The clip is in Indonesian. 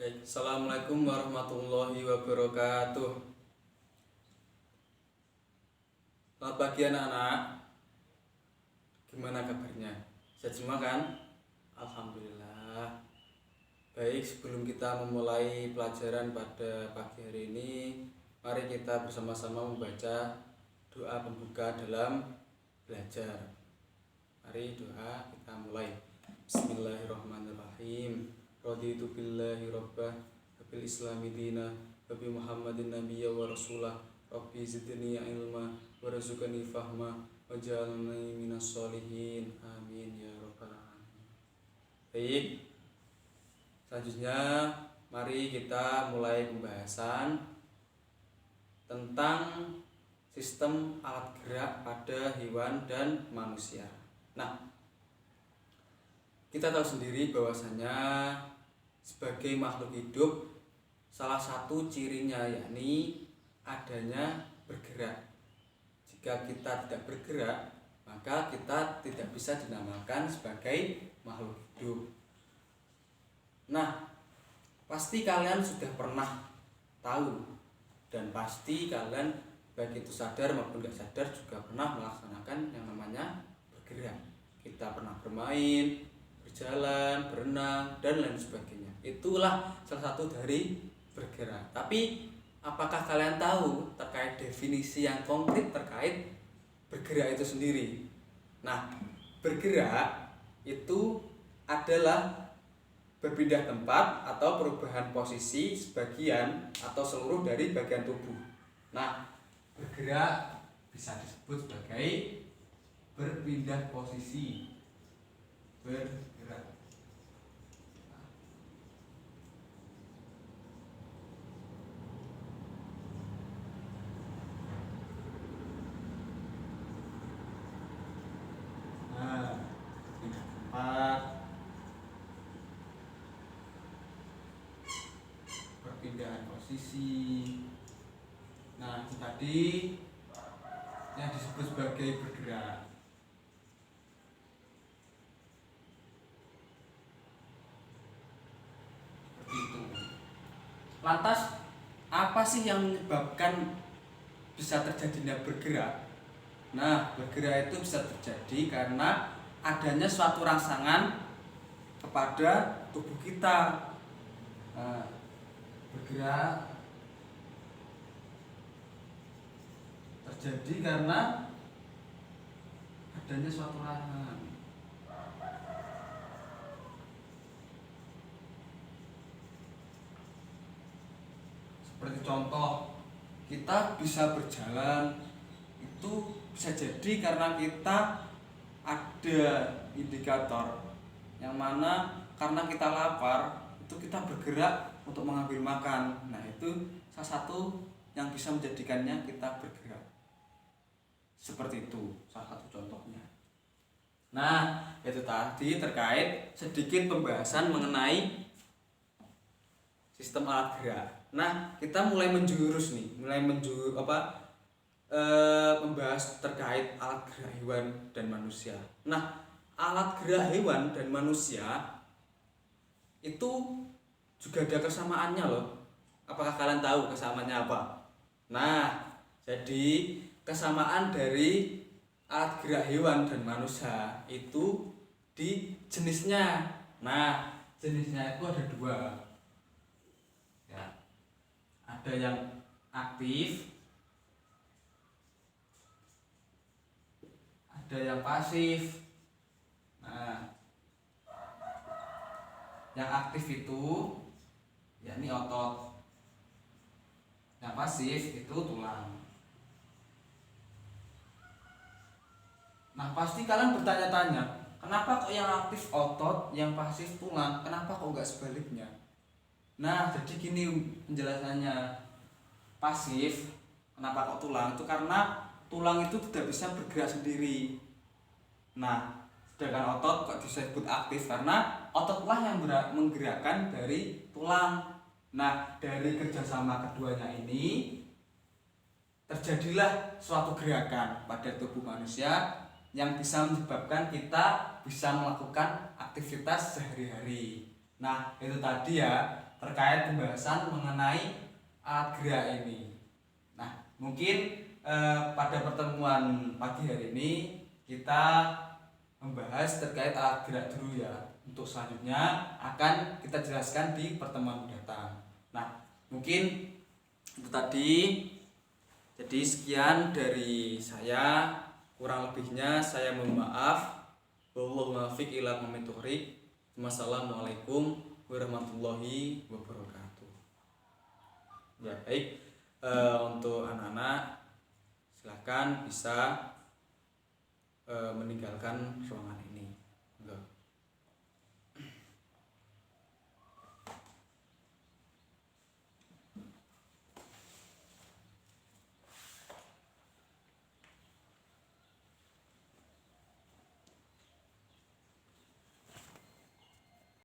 Baik, Assalamualaikum warahmatullahi wabarakatuh. Selamat pagi anak-anak. Gimana kabarnya? Sehat semua kan? Alhamdulillah. Baik, sebelum kita memulai pelajaran pada pagi hari ini, mari kita bersama-sama membaca doa pembuka dalam belajar. Mari doa kita mulai. Bismillahirrahmanirrahim. Raditu billahi rabbah wa bil islami dina wa bi Muhammadin nabiyya wa rasulah. Rabbi zidni ilma warzuqni fahma waj'alni minas sholihin. Amin ya rabbal alamin. Baik. Selanjutnya mari kita mulai pembahasan tentang sistem alat gerak pada hewan dan manusia. Nah, kita tahu sendiri bahwasanya sebagai makhluk hidup salah satu cirinya yakni adanya bergerak. Jika kita tidak bergerak, maka kita tidak bisa dinamakan sebagai makhluk hidup. Nah, pasti kalian sudah pernah tahu dan pasti kalian baik itu sadar maupun tidak sadar juga pernah melaksanakan yang namanya bergerak. Kita pernah bermain, berjalan, berenang, dan lain sebagainya. Itulah salah satu dari bergerak. Tapi apakah kalian tahu terkait definisi yang konkret terkait bergerak itu sendiri? Nah, bergerak itu adalah berpindah tempat atau perubahan posisi sebagian atau seluruh dari bagian tubuh. Nah, bergerak bisa disebut sebagai berpindah posisi. Bergerak. Nah, pindah tempat, perpindahan posisi. Nah, itu tadi yang disebut sebagai bergerak. Seperti itu. Lantas, apa sih yang menyebabkan bisa terjadinya bergerak? Nah, bergerak itu bisa terjadi karena adanya suatu rangsangan kepada tubuh kita. Nah, bergerak terjadi karena adanya suatu rangsangan. Seperti contoh, kita bisa berjalan itu bisa jadi karena kita ada indikator yang mana karena kita lapar itu kita bergerak untuk mengambil makan. Nah, itu salah satu yang bisa menjadikannya kita bergerak. Seperti itu salah satu contohnya. Nah, itu tadi terkait sedikit pembahasan mengenai sistem alat gerak. Nah, kita mulai menjurus nih, membahas terkait alat gerak hewan dan manusia. Nah, alat gerak hewan dan manusia itu juga ada kesamaannya loh. Apakah kalian tahu kesamaannya apa? Nah, jadi kesamaan dari alat gerak hewan dan manusia itu di jenisnya. Nah, jenisnya itu ada dua. Ya. Ada yang aktif, ada yang pasif. Nah, yang aktif itu yakni otot, yang pasif itu tulang. Nah, pasti kalian bertanya-tanya, kenapa kok yang aktif otot, yang pasif tulang, kenapa kok enggak sebaliknya? Nah, jadi gini penjelasannya. Pasif, kenapa kok tulang? Itu karena tulang itu tidak bisa bergerak sendiri. Nah, sedangkan otot kok disebut aktif karena ototlah yang menggerakkan dari tulang. Nah, dari kerjasama keduanya ini terjadilah suatu gerakan pada tubuh manusia yang bisa menyebabkan kita bisa melakukan aktivitas sehari-hari. Nah, itu tadi ya, terkait pembahasan mengenai alat gerak ini. Nah, mungkin pada pertemuan pagi hari ini kita membahas terkait alat gerak dulu ya. Untuk selanjutnya akan kita jelaskan di pertemuan mendatang. Nah, mungkin itu tadi. Jadi sekian dari saya, kurang lebihnya saya mohon maaf. Wallahu muwaffiq ila aqwamit thoriq. Wassalamualaikum warahmatullahi wabarakatuh. Ya, baik. Untuk anak-anak silakan bisa meninggalkan ruangan ini.